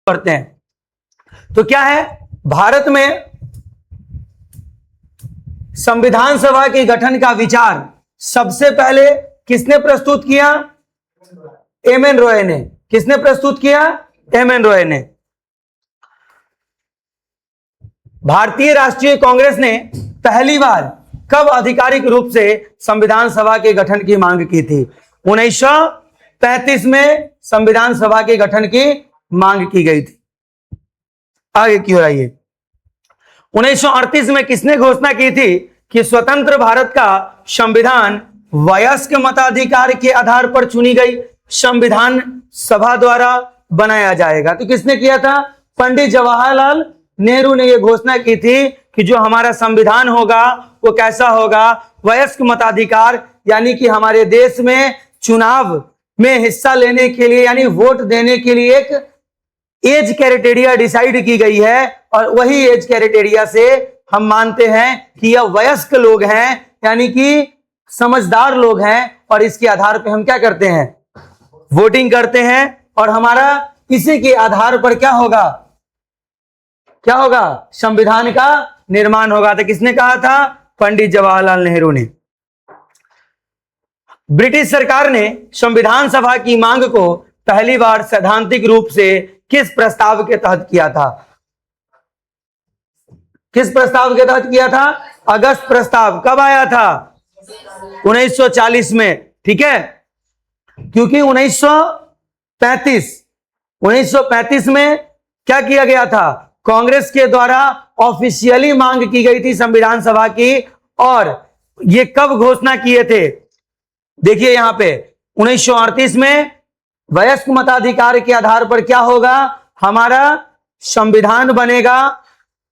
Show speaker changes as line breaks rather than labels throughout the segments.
करते हैं। तो क्या है, भारत में संविधान सभा के गठन का विचार सबसे पहले किसने प्रस्तुत किया? एम एन रॉय ने। किसने प्रस्तुत किया? एम एन रॉय ने। भारतीय राष्ट्रीय कांग्रेस ने पहली बार कब आधिकारिक रूप से संविधान सभा के गठन की मांग की थी? 1935 में संविधान सभा के गठन की मांग की गई थी। आगे की ओर आइए। 1938 में किसने घोषणा की थी कि स्वतंत्र भारत का संविधान वयस्क मताधिकार के आधार पर चुनी गई संविधान सभा द्वारा बनाया जाएगा? तो किसने किया था? पंडित जवाहरलाल नेहरू ने यह घोषणा की थी कि जो हमारा संविधान होगा वो कैसा होगा? वयस्क मताधिकार, यानी कि हमारे देश में चुनाव में हिस्सा लेने के लिए यानी वोट देने के लिए एक एज क्राइटेरिया डिसाइड की गई है, और वही एज क्राइटेरिया से हम मानते हैं कि यह वयस्क लोग हैं, यानी कि समझदार लोग हैं, और इसके आधार पर हम क्या करते हैं? वोटिंग करते हैं, और हमारा इसी के आधार पर क्या होगा? क्या होगा? संविधान का निर्माण होगा। तो किसने कहा था? पंडित जवाहरलाल नेहरू ने। ब्रिटिश सरकार ने संविधान सभा की मांग को पहली बार सैद्धांतिक रूप से किस प्रस्ताव के तहत किया था? किस प्रस्ताव के तहत किया था? अगस्त प्रस्ताव। कब आया था? 1940 में। ठीक है, क्योंकि 1935 में क्या किया गया था? कांग्रेस के द्वारा ऑफिशियली मांग की गई थी संविधान सभा की, और ये कब घोषणा किए थे? देखिए यहां पे 1938 में वयस्क मताधिकार के आधार पर क्या होगा? हमारा संविधान बनेगा,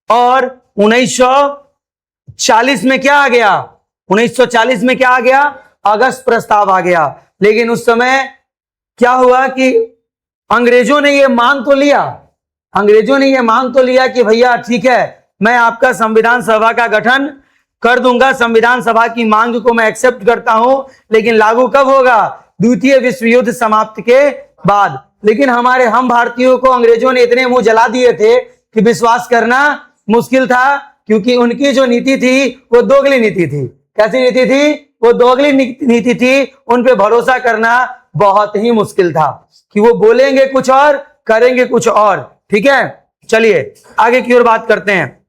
और 1940 में क्या आ गया? 1940 में क्या आ गया? अगस्त प्रस्ताव आ गया। लेकिन उस समय क्या हुआ कि अंग्रेजों ने यह मान तो लिया, कि भैया ठीक है, मैं आपका संविधान सभा का गठन कर दूंगा, संविधान सभा की मांग को मैं एक्सेप्ट करता हूं, लेकिन लागू कब होगा? द्वितीय विश्व युद्ध समाप्त के बाद। लेकिन हम भारतीयों को अंग्रेजों ने इतने मुंह जला दिए थे कि विश्वास करना मुश्किल था, क्योंकि उनकी जो नीति थी वो दोगली नीति थी। कैसी नीति थी? वो दोगली नीति थी। उन पे भरोसा करना बहुत ही मुश्किल था कि वो बोलेंगे कुछ और करेंगे कुछ और। ठीक है, चलिए आगे की ओर बात करते हैं।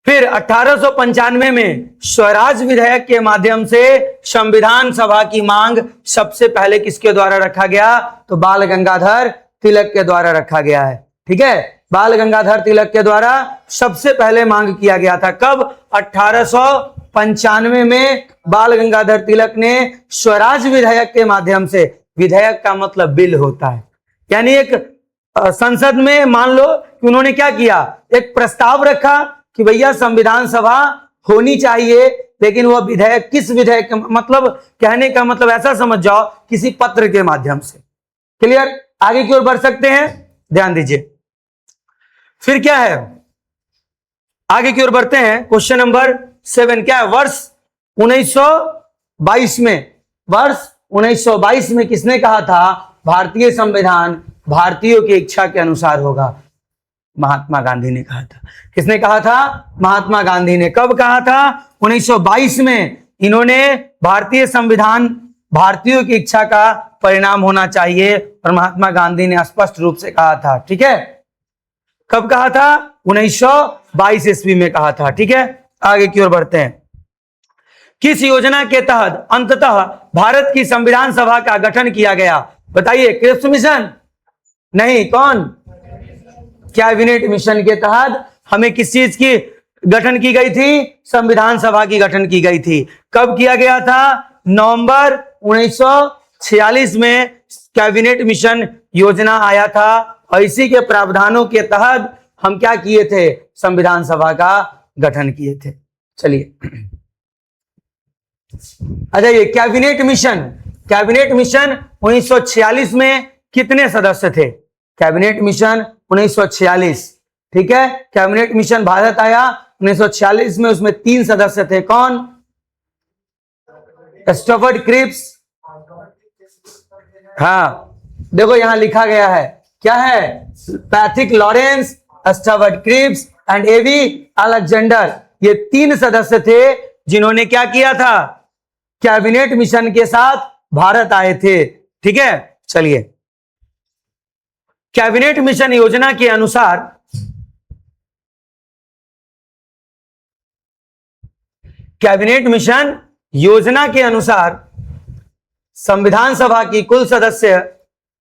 फिर 1895 में स्वराज विधेयक के माध्यम से संविधान सभा की मांग सबसे पहले किसके द्वारा रखा गया? तो बाल गंगाधर तिलक के द्वारा रखा गया है। ठीक है, बाल गंगाधर तिलक के द्वारा सबसे पहले मांग किया गया था। कब? 1895 में बाल गंगाधर तिलक ने स्वराज विधेयक के माध्यम से, विधेयक का मतलब बिल होता है, यानी एक संसद में मान लो कि उन्होंने क्या किया? एक प्रस्ताव रखा कि भैया संविधान सभा होनी चाहिए, लेकिन वह विधेयक किस विधेयक, मतलब कहने का मतलब ऐसा समझ जाओ, किसी पत्र के माध्यम से। क्लियर? आगे की ओर बढ़ सकते हैं, ध्यान दीजिए। फिर क्या है? आगे की ओर बढ़ते हैं। क्वेश्चन नंबर 7 क्या है? वर्ष 1922 में किसने कहा था भारतीय संविधान भारतीयों की इच्छा के अनुसार होगा? महात्मा गांधी ने कहा था। किसने कहा था? महात्मा गांधी ने। कब कहा था? 1922 में। इन्होंने भारतीय संविधान भारतीयों की इच्छा का परिणाम होना चाहिए, और महात्मा गांधी ने स्पष्ट रूप से कहा था। ठीक है, कब कहा था? 1922 ईस्वी में कहा था। ठीक है, आगे की ओर बढ़ते हैं। किस योजना के तहत अंततः भारत की संविधान सभा का गठन किया गया? बताइए। Cripps mission? नहीं, कौन? कैबिनेट मिशन के तहत हमें किस चीज की गठन की गई थी? संविधान सभा की गठन की गई थी। कब किया गया था? नवंबर 1946 में कैबिनेट मिशन योजना आया था, और इसी के प्रावधानों के तहत हम क्या किए थे? संविधान सभा का गठन किए थे। चलिए अच्छा, ये कैबिनेट मिशन 1946 में कितने सदस्य थे? Cabinet mission 1946। ठीक है, कैबिनेट मिशन भारत आया 1946 में, उसमें 3 सदस्य थे। कौन? Stafford Cripps. हाँ देखो यहां लिखा गया है क्या है? Pethick Lawrence, Stuart Cripps and A V Alexander, ये 3 सदस्य थे जिन्होंने क्या किया था? कैबिनेट मिशन के साथ भारत आए थे। ठीक है, चलिए, कैबिनेट मिशन योजना के अनुसार कैबिनेट मिशन योजना के अनुसार संविधान सभा की कुल सदस्य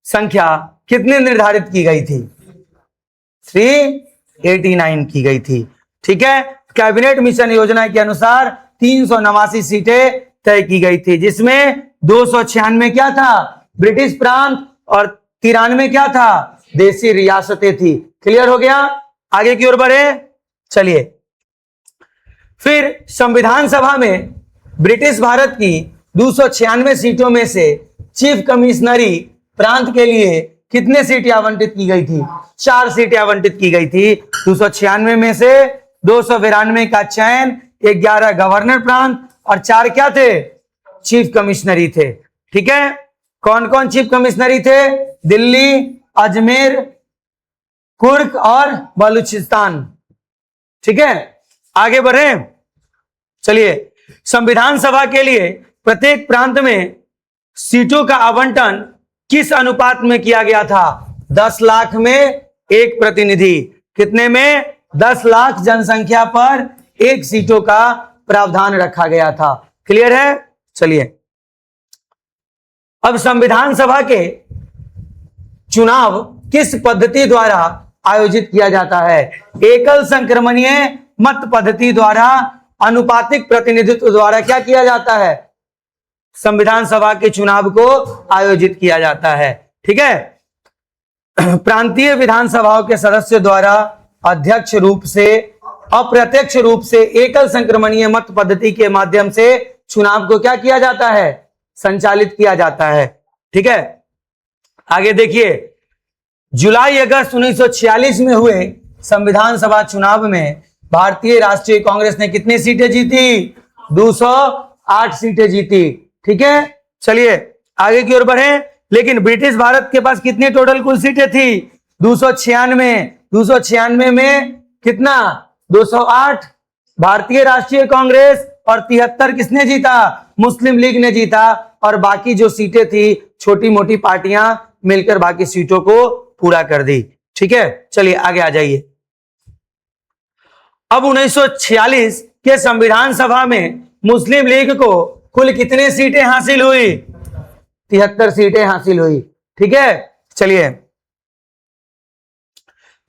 संख्या कितनी निर्धारित की गई थी? 389 की गई थी। ठीक है, कैबिनेट मिशन योजना के अनुसार 389 सीटें तय की गई थी, जिसमें 296 क्या था? ब्रिटिश प्रांत और 93 क्या था? देसी रियासतें थी। क्लियर हो गया? आगे की ओर बढ़े, चलिए। फिर संविधान सभा में ब्रिटिश भारत की 296 सीटों में से चीफ कमिश्नरी प्रांत के लिए कितने सीटें आवंटित की गई थी? 4 सीटें आवंटित की गई थी। 296 में से 292 का चयन, 11 गवर्नर प्रांत और 4 क्या थे? चीफ कमिश्नरी थे। ठीक है, कौन कौन चीफ कमिश्नरी थे? दिल्ली, अजमेर, कुर्ग और बलूचिस्तान। ठीक है, आगे बढ़े, चलिए। संविधान सभा के लिए प्रत्येक प्रांत में सीटों का आवंटन किस अनुपात में किया गया था? 10 लाख में 1 प्रतिनिधि। कितने में? 10 लाख जनसंख्या पर 1 सीटों का प्रावधान रखा गया था। क्लियर है? चलिए, अब संविधान सभा के चुनाव किस पद्धति द्वारा आयोजित किया जाता है? एकल संक्रमणीय मत पद्धति द्वारा, अनुपातिक प्रतिनिधित्व द्वारा क्या किया जाता है? संविधान सभा के चुनाव को आयोजित किया जाता है। ठीक है, प्रांतीय विधानसभाओं के सदस्यों द्वारा अध्यक्ष रूप से, अप्रत्यक्ष रूप से एकल संक्रमणीय मत पद्धति के माध्यम से चुनाव को क्या किया जाता है? संचालित किया जाता है। ठीक है, आगे देखिए। जुलाई अगस्त 1946 में हुए संविधान सभा चुनाव में भारतीय राष्ट्रीय कांग्रेस ने कितनी सीटें जीती? 208 सीटें जीती। ठीक है, चलिए आगे की ओर बढ़े। लेकिन ब्रिटिश भारत के पास कितनी टोटल कुल सीटें थी? 296। 296 में कितना? 208 भारतीय राष्ट्रीय कांग्रेस और 73 किसने जीता? मुस्लिम लीग ने जीता। और बाकी जो सीटें थी छोटी मोटी पार्टियां मिलकर बाकी सीटों को पूरा कर दी। ठीक है, चलिए आगे आ जाइए। अब 1946 के संविधान सभा में मुस्लिम लीग को कुल कितने सीटें हासिल हुई? 73 सीटें हासिल हुई। ठीक है, चलिए।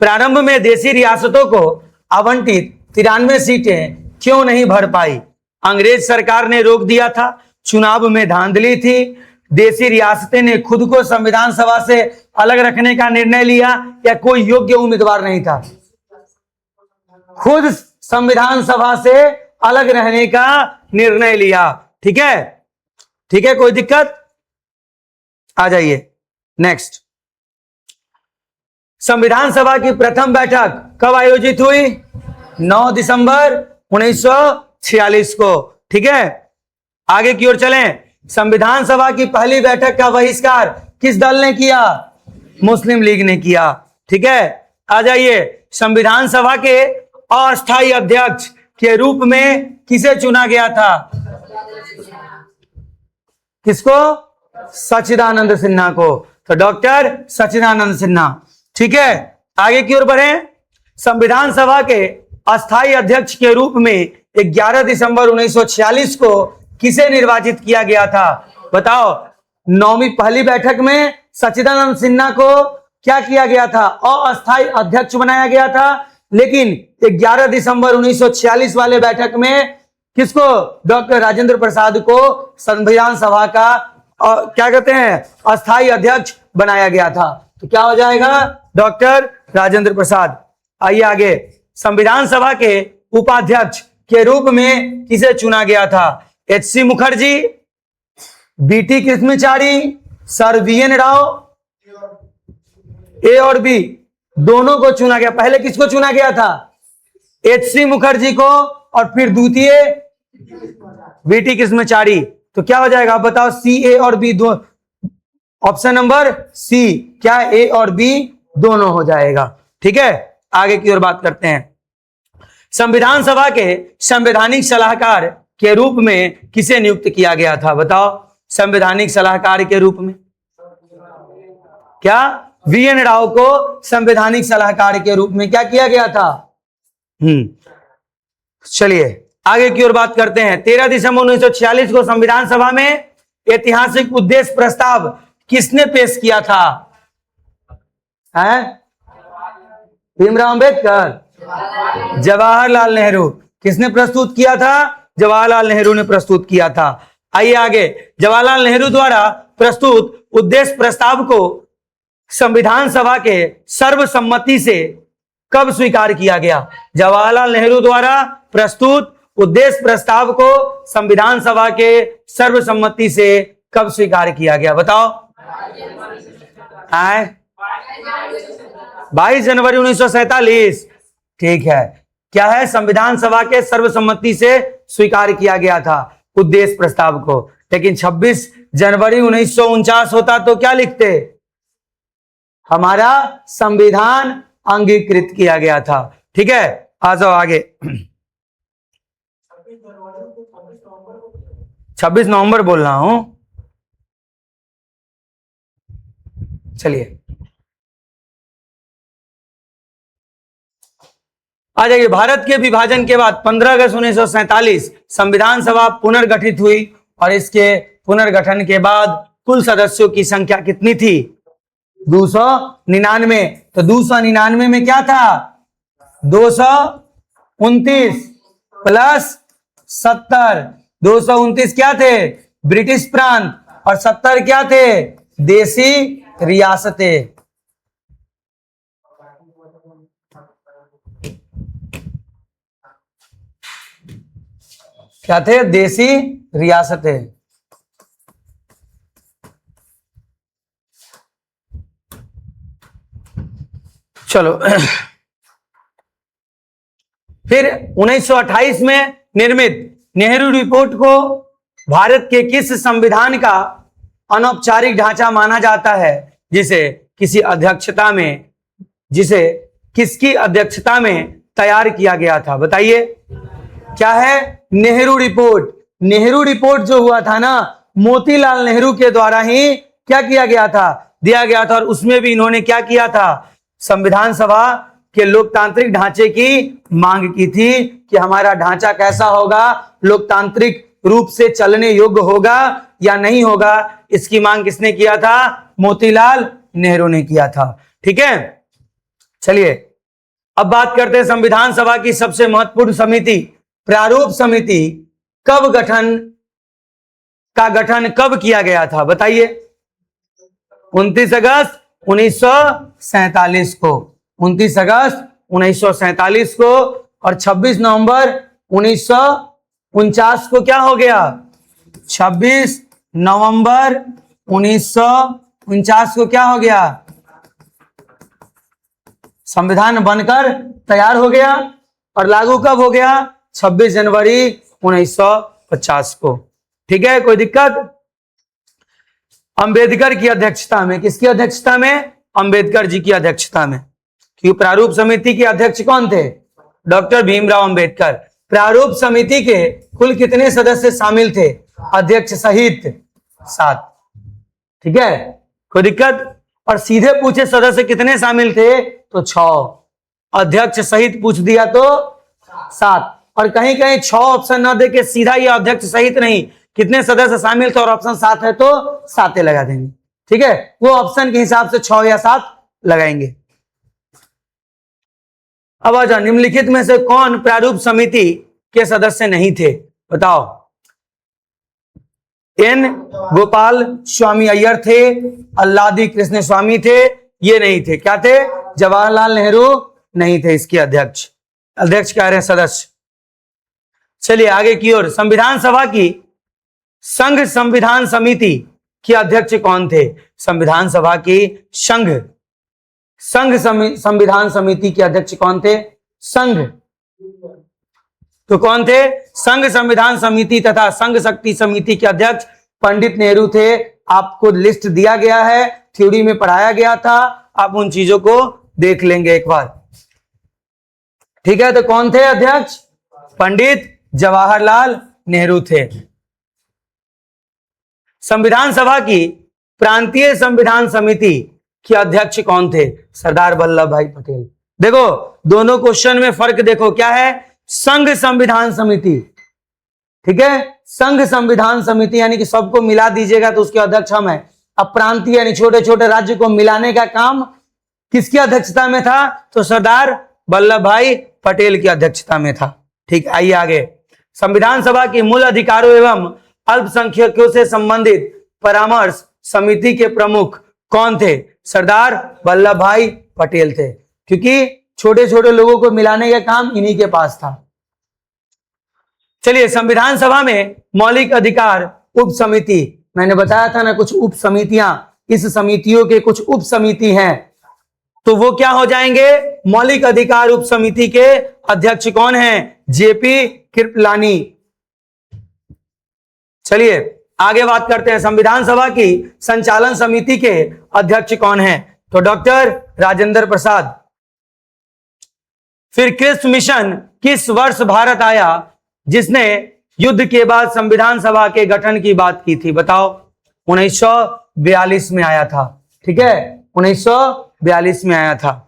प्रारंभ में देशी रियासतों को आवंटित 93 सीटें क्यों नहीं भर पाई? अंग्रेज सरकार ने रोक दिया था, चुनाव में धांधली थी, देशी रियासतें ने खुद को संविधान सभा से अलग रखने का निर्णय लिया, या कोई योग्य उम्मीदवार नहीं था? खुद संविधान सभा से अलग रहने का निर्णय लिया। ठीक है, ठीक है, कोई दिक्कत? आ जाइए नेक्स्ट। संविधान सभा की प्रथम बैठक कब आयोजित हुई? 9 दिसंबर 1946 को। ठीक है, आगे की ओर चलें। संविधान सभा की पहली बैठक का बहिष्कार किस दल ने किया? मुस्लिम लीग ने किया। ठीक है, आ जाइए। संविधान सभा के अस्थायी अध्यक्ष के रूप में किसे चुना गया था? किसको? सच्चिदानंद सिन्हा को। तो डॉक्टर सच्चिदानंद सिन्हा। ठीक है, आगे की ओर बढ़े। संविधान सभा के अस्थायी अध्यक्ष के रूप में 11 दिसंबर 1946 को किसे निर्वाचित किया गया था? बताओ। 9वीं पहली बैठक में सच्चिदानंद सिन्हा को क्या किया गया था? अस्थायी अध्यक्ष बनाया गया था। लेकिन 11 दिसंबर 1946 वाले बैठक में किसको? डॉक्टर राजेंद्र प्रसाद को संविधान सभा का क्या कहते हैं? अस्थायी अध्यक्ष बनाया गया था। तो क्या हो जाएगा? डॉक्टर राजेंद्र प्रसाद। आइए आगे। संविधान सभा के उपाध्यक्ष के रूप में किसे चुना गया था? एच.सी. Mukherjee, BT. कृष्णचारी, sir VN. Rao. ए और बी दोनों को चुना गया। पहले किसको चुना गया था? एच.सी. मुखर्जी को, और फिर द्वितीय बी.टी. कृष्णचारी। तो क्या हो जाएगा? आप बताओ। सी, ए और बी दो। Option number C. क्या ए और बी दोनों हो जाएगा। ठीक है, आगे की ओर बात करते हैं। संविधान सभा के संवैधानिक सलाहकार के रूप में किसे नियुक्त किया गया था? बताओ, संवैधानिक सलाहकार के रूप में क्या वीएन राव को संवैधानिक सलाहकार के रूप में क्या किया गया था? चलिए आगे की ओर बात करते हैं। 13 दिसंबर 1946 को संविधान सभा में ऐतिहासिक उद्देश्य प्रस्ताव किसने पेश किया था? भीमराव अंबेडकर, जवाहरलाल नेहरू। किसने प्रस्तुत किया था? जवाहरलाल नेहरू ने प्रस्तुत किया था। आइए आगे, जवाहरलाल नेहरू द्वारा प्रस्तुत उद्देश्य प्रस्ताव को संविधान सभा के सर्वसम्मति से कब स्वीकार किया गया? जवाहरलाल नेहरू द्वारा प्रस्तुत उद्देश्य प्रस्ताव को संविधान सभा के सर्वसम्मति से कब स्वीकार किया गया? बताओ। 22 जनवरी 1947। ठीक है, क्या है? संविधान सभा के सर्वसम्मति से स्वीकार किया गया था उद्देश्य प्रस्ताव को। लेकिन 26 जनवरी 1949 होता तो क्या लिखते? हमारा संविधान अंगीकृत किया गया था। ठीक है, आ जाओ आगे। 26 नवंबर बोल रहा हूं। चलिए आ जाइए। भारत के विभाजन के बाद 15 अगस्त 1947 संविधान सभा पुनर्गठित हुई और इसके पुनर्गठन के बाद कुल सदस्यों की संख्या कितनी थी? 299। तो 299 में क्या था? 229 प्लस 70। 229 क्या थे? ब्रिटिश प्रांत, और 70 क्या थे? देसी रियासतें। क्या थे? देसी रियासतें। चलो फिर 1928 में निर्मित नेहरू रिपोर्ट को भारत के किस संविधान का अनौपचारिक ढांचा माना जाता है, जिसे किसकी अध्यक्षता में तैयार किया गया था? बताइए, क्या है? नेहरू रिपोर्ट। नेहरू रिपोर्ट जो हुआ था ना, मोतीलाल नेहरू के द्वारा ही क्या किया गया था? दिया गया था। और उसमें भी इन्होंने क्या किया था? संविधान सभा के लोकतांत्रिक ढांचे की मांग की थी कि हमारा ढांचा कैसा होगा, लोकतांत्रिक रूप से चलने योग्य होगा या नहीं होगा। इसकी मांग किसने किया था? मोतीलाल नेहरू ने किया था। ठीक है, चलिए अब बात करते हैं संविधान सभा की सबसे महत्वपूर्ण समिति प्रारूप समिति गठन कब किया गया था? बताइए। 29 अगस्त 1947 को। 29 अगस्त 1947 को। और 26 नवंबर 1949 को क्या हो गया? 26 नवंबर 1949 को क्या हो गया? संविधान बनकर तैयार हो गया। और लागू कब हो गया? 26 जनवरी 1950 को। ठीक है, कोई दिक्कत? अंबेडकर की अध्यक्षता में। किसकी अध्यक्षता में? अंबेडकर जी की अध्यक्षता में। क्योंकि प्रारूप समिति के अध्यक्ष कौन थे? डॉक्टर भीमराव अंबेडकर। प्रारूप समिति के कुल कितने सदस्य शामिल थे? अध्यक्ष सहित 7। ठीक है, कोई दिक्कत? और सीधे पूछे सदस्य कितने शामिल थे? तो 6। अध्यक्ष सहित पूछ दिया तो 7। और कहीं कहीं 6 ऑप्शन ना दे के सीधा ये अध्यक्ष सहित नहीं, कितने सदस्य शामिल थे और ऑप्शन 7 है तो 7 लगा देंगे। ठीक है, वो ऑप्शन के हिसाब से 6 या 7 लगाएंगे। अब आ जाओ, निम्नलिखित में से कौन प्रारूप समिति के सदस्य नहीं थे? बताओ। एन गोपाल स्वामी अय्यर थे, अल्लादी कृष्ण स्वामी थे, ये नहीं थे। क्या थे? जवाहरलाल नेहरू नहीं थे इसके अध्यक्ष। अध्यक्ष कह रहे हैं सदस्य। चलिए आगे की ओर। संविधान सभा की संघ संविधान समिति के अध्यक्ष कौन थे? संविधान सभा की संघ संविधान समिति के अध्यक्ष कौन थे? संघ। तो कौन थे? संघ संविधान समिति तथा संघ शक्ति समिति के अध्यक्ष पंडित नेहरू थे। आपको लिस्ट दिया गया है, थ्योरी में पढ़ाया गया था। आप उन चीजों को देख लेंगे एक बार। ठीक है, तो कौन थे अध्यक्ष? पंडित जवाहरलाल नेहरू थे। संविधान सभा की प्रांतीय संविधान समिति के अध्यक्ष कौन थे? सरदार वल्लभ भाई पटेल। देखो दोनों क्वेश्चन में फर्क देखो क्या है। संघ संविधान समिति, ठीक है, संघ संविधान समिति यानी कि सबको मिला दीजिएगा तो उसके अध्यक्ष हम हैं। अब प्रांतीय यानी छोटे छोटे राज्य को मिलाने का काम किसकी अध्यक्षता में था? तो सरदार वल्लभ भाई पटेल की अध्यक्षता में था। ठीक, आइए आगे। संविधान सभा की मूल अधिकारों एवं अल्पसंख्यकों से संबंधित परामर्श समिति के प्रमुख कौन थे? सरदार वल्लभ भाई पटेल थे, क्योंकि छोटे छोटे लोगों को मिलाने का काम इन्हीं के पास था। चलिए, संविधान सभा में मौलिक अधिकार उप समिति, मैंने बताया था ना कुछ उप समितियां, इस समितियों के कुछ उप समिति हैं, तो वो क्या हो जाएंगे? मौलिक अधिकार उप समिति के अध्यक्ष कौन हैं? जेपी कृपलानी। चलिए आगे बात करते हैं। संविधान सभा की संचालन समिति के अध्यक्ष कौन हैं? तो डॉक्टर राजेंद्र प्रसाद। फिर क्रिप्स मिशन किस वर्ष भारत आया जिसने युद्ध के बाद संविधान सभा के गठन की बात की थी? बताओ। 1942 में आया था। ठीक है, 1942 में आया था।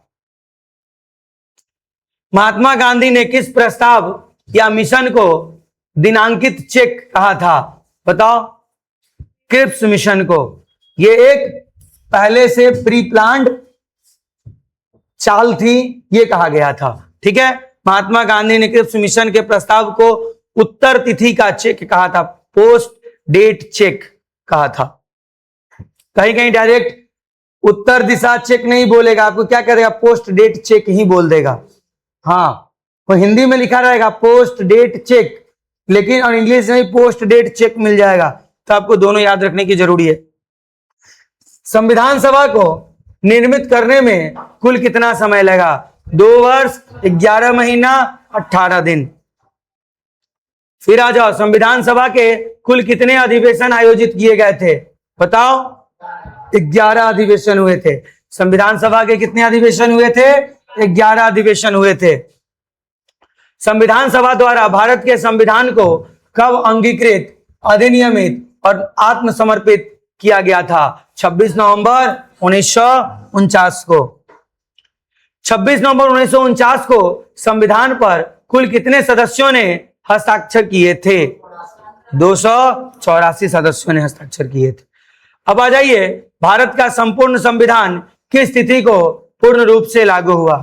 महात्मा गांधी ने किस प्रस्ताव या मिशन को दिनांकित चेक कहा था? बताओ। क्रिप्स मिशन को। ये एक पहले से प्री प्लान्ड चाल थी, ये कहा गया था। ठीक है, महात्मा गांधी ने क्रिप्स मिशन के प्रस्ताव को उत्तर तिथि का चेक कहा था, पोस्ट डेट चेक कहा था। कहीं कहीं डायरेक्ट उत्तर दिशा चेक नहीं बोलेगा, आपको क्या करेगा? पोस्ट डेट चेक ही बोल देगा। हाँ, वो हिंदी में लिखा रहेगा पोस्ट डेट चेक, लेकिन और इंग्लिश में पोस्ट डेट चेक मिल जाएगा। तो आपको दोनों याद रखने की जरूरी है। संविधान सभा को निर्मित करने में कुल कितना समय लगा? 2 वर्ष 11 महीना 18 दिन। फिर आ जाओ, संविधान सभा के कुल कितने अधिवेशन आयोजित किए गए थे? बताओ। 11 अधिवेशन हुए थे। संविधान सभा के कितने अधिवेशन हुए थे? 11 अधिवेशन हुए थे। संविधान सभा द्वारा भारत के संविधान को कब अंगीकृत, अधिनियमित और आत्मसमर्पित किया गया था? 26 नवंबर 1949 को। 26 नवंबर 1949 को संविधान पर कुल कितने सदस्यों ने हस्ताक्षर किए थे? 284 सदस्यों ने हस्ताक्षर किए थे। अब आ जाइए, भारत का संपूर्ण संविधान किस तिथि को पूर्ण रूप से लागू हुआ?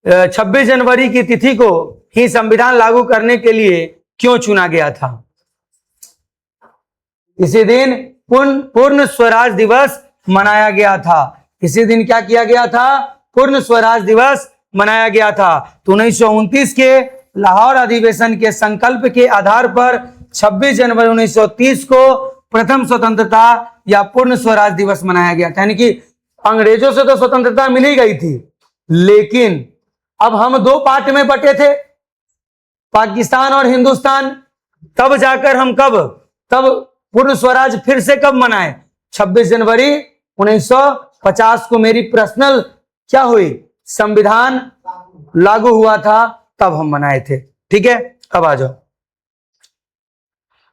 26 जनवरी की तिथि को ही संविधान लागू करने के लिए क्यों चुना गया था? इसी दिन पूर्ण स्वराज दिवस मनाया गया था। इसी दिन क्या किया गया था? पूर्ण स्वराज दिवस मनाया गया था। तो 1929 के लाहौर अधिवेशन के संकल्प के आधार पर 26 जनवरी 1930 को प्रथम स्वतंत्रता या पूर्ण स्वराज दिवस मनाया गया था। यानी कि अंग्रेजों से तो स्वतंत्रता मिल ही गई थी, लेकिन अब हम 2 पार्ट में बटे थे, पाकिस्तान और हिंदुस्तान। तब जाकर हम तब पूर्ण स्वराज फिर से कब मनाए? 26 जनवरी 1950 को मेरी पर्सनल क्या हुई? संविधान लागू हुआ था, तब हम मनाए थे। ठीक है, अब आ जाओ।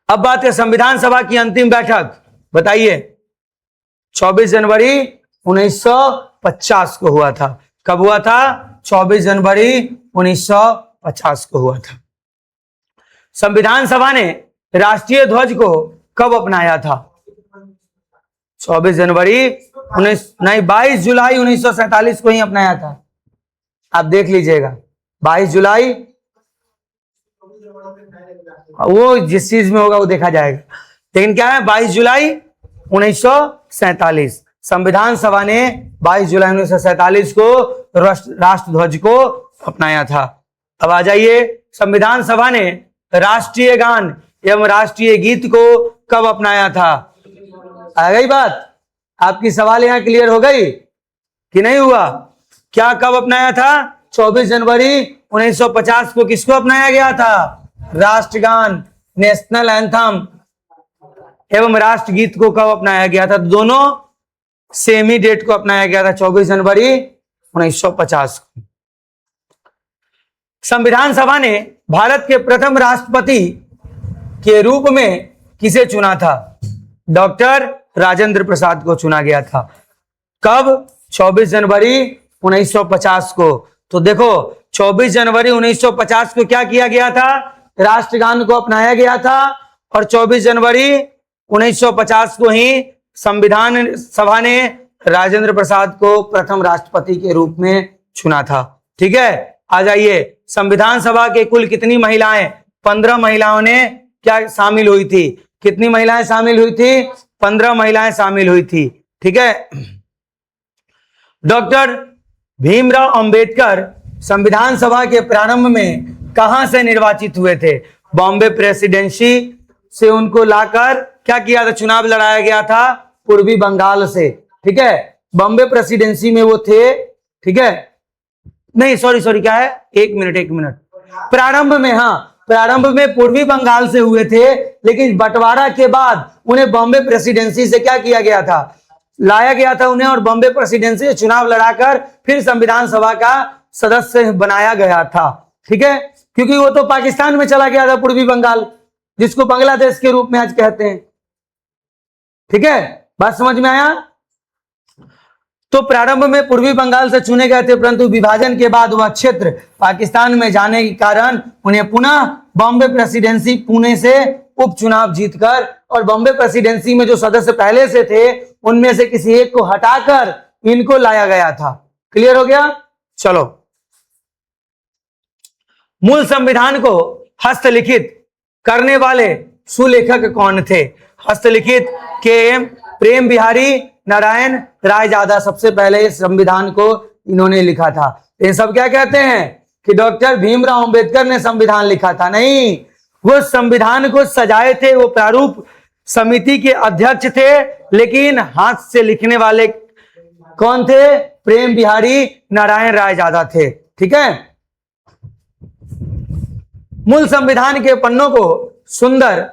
अब बात है संविधान सभा की अंतिम बैठक, बताइए। 24 जनवरी 1950 को हुआ था। कब हुआ था? 24 जनवरी 1950 को हुआ था। संविधान सभा ने राष्ट्रीय ध्वज को कब अपनाया था? 24 जनवरी 22 जुलाई 1947 को ही अपनाया था। आप देख लीजिएगा, 22 जुलाई, वो जिस चीज में होगा वो देखा जाएगा, लेकिन क्या है? 22 जुलाई 1947 संविधान सभा ने 22 जुलाई 1947 को राष्ट्र ध्वज को अपनाया था। अब आ जाइए, संविधान सभा ने राष्ट्रीय गान एवं राष्ट्रीय गीत को कब अपनाया था? आ गई बात? आपकी सवाल यहां क्लियर हो गई कि नहीं हुआ? क्या कब अपनाया था? 24 जनवरी 1950 को किसको अपनाया गया था? राष्ट्रगान, नेशनल एंथम। एवं राष्ट्रगीत को कब अपनाया गया था? दोनों सेम ही डेट को अपनाया गया था, 24 जनवरी 1950 को। संविधान सभा ने भारत के प्रथम राष्ट्रपति के रूप में किसे चुना था? डॉक्टर राजेंद्र प्रसाद को चुना गया था। कब? 24 जनवरी 1950 को। तो देखो 24 जनवरी 1950 को क्या किया गया था? राष्ट्रगान को अपनाया गया था और 24 जनवरी 1950 को ही संविधान सभा ने राजेंद्र प्रसाद को प्रथम राष्ट्रपति के रूप में चुना था। ठीक है, आ जाइए। संविधान सभा के कुल कितनी महिलाएं? 15 महिलाओं ने क्या शामिल हुई थी? कितनी महिलाएं शामिल हुई थी? 15 महिलाएं शामिल हुई थी। ठीक है। डॉक्टर भीमराव अंबेडकर संविधान सभा के प्रारंभ में कहां से निर्वाचित हुए थे? बॉम्बे प्रेसिडेंसी से उनको लाकर क्या किया था? चुनाव लड़ाया गया था पूर्वी बंगाल से। ठीक है, बॉम्बे प्रेसिडेंसी में वो थे। ठीक है, नहीं सॉरी क्या है, एक मिनट। प्रारंभ में, हाँ, प्रारंभ में पूर्वी बंगाल से हुए थे, लेकिन बंटवारा के बाद उन्हें बॉम्बे प्रेसिडेंसी से क्या किया गया था? लाया गया था उन्हें, और बॉम्बे प्रेसिडेंसी से चुनाव लड़ाकर फिर संविधान सभा का सदस्य बनाया गया था। ठीक है, क्योंकि वो तो पाकिस्तान में चला गया था, पूर्वी बंगाल, जिसको बांग्लादेश के रूप में आज कहते हैं। ठीक है, बात समझ में आया? तो प्रारंभ में पूर्वी बंगाल से चुने गए थे, परंतु विभाजन के बाद वह क्षेत्र पाकिस्तान में जाने के कारण उन्हें पुनः बॉम्बे प्रेसिडेंसी पुणे से उपचुनाव जीतकर, और बॉम्बे प्रेसिडेंसी में जो सदस्य पहले से थे उनमें से किसी एक को हटाकर इनको लाया गया था। क्लियर हो गया? चलो, मूल संविधान को हस्तलिखित करने वाले सुलेखक कौन थे? हस्तलिखित के प्रेम बिहारी नारायण रायजादा सबसे पहले इस संविधान को इन्होंने लिखा था। ये सब क्या कहते हैं कि डॉक्टर भीमराव अंबेडकर ने संविधान लिखा था? नहीं, वो संविधान को सजाए थे, वो प्रारूप समिति के अध्यक्ष थे, लेकिन हाथ से लिखने वाले कौन थे? प्रेम बिहारी नारायण रायजादा थे। ठीक है, मूल संविधान के पन्नों को सुंदर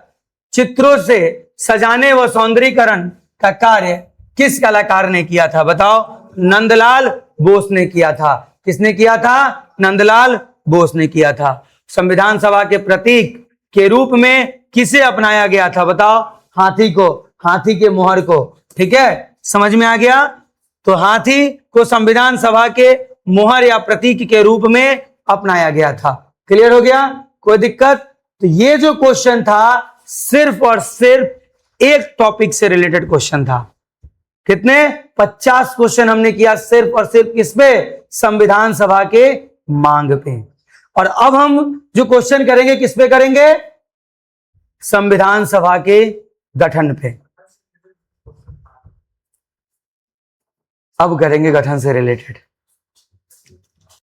चित्रों से सजाने व सौंदर्यीकरण का कार्य किस कलाकार ने किया था? बताओ। नंदलाल बोस ने किया था। किसने किया था? नंदलाल बोस ने किया था। संविधान सभा के प्रतीक के रूप में किसे अपनाया गया था? बताओ। हाथी को, हाथी के मोहर को। ठीक है, समझ में आ गया? तो हाथी को संविधान सभा के मोहर या प्रतीक के रूप में अपनाया गया था। क्लियर हो गया? कोई दिक्कत? तो ये जो क्वेश्चन था सिर्फ और सिर्फ एक टॉपिक से रिलेटेड क्वेश्चन था। कितने? 50 क्वेश्चन हमने किया सिर्फ और सिर्फ किस पे? संविधान सभा के मांग पे। और अब हम जो क्वेश्चन करेंगे किस पे करेंगे? संविधान सभा के गठन पे। अब करेंगे गठन से रिलेटेड।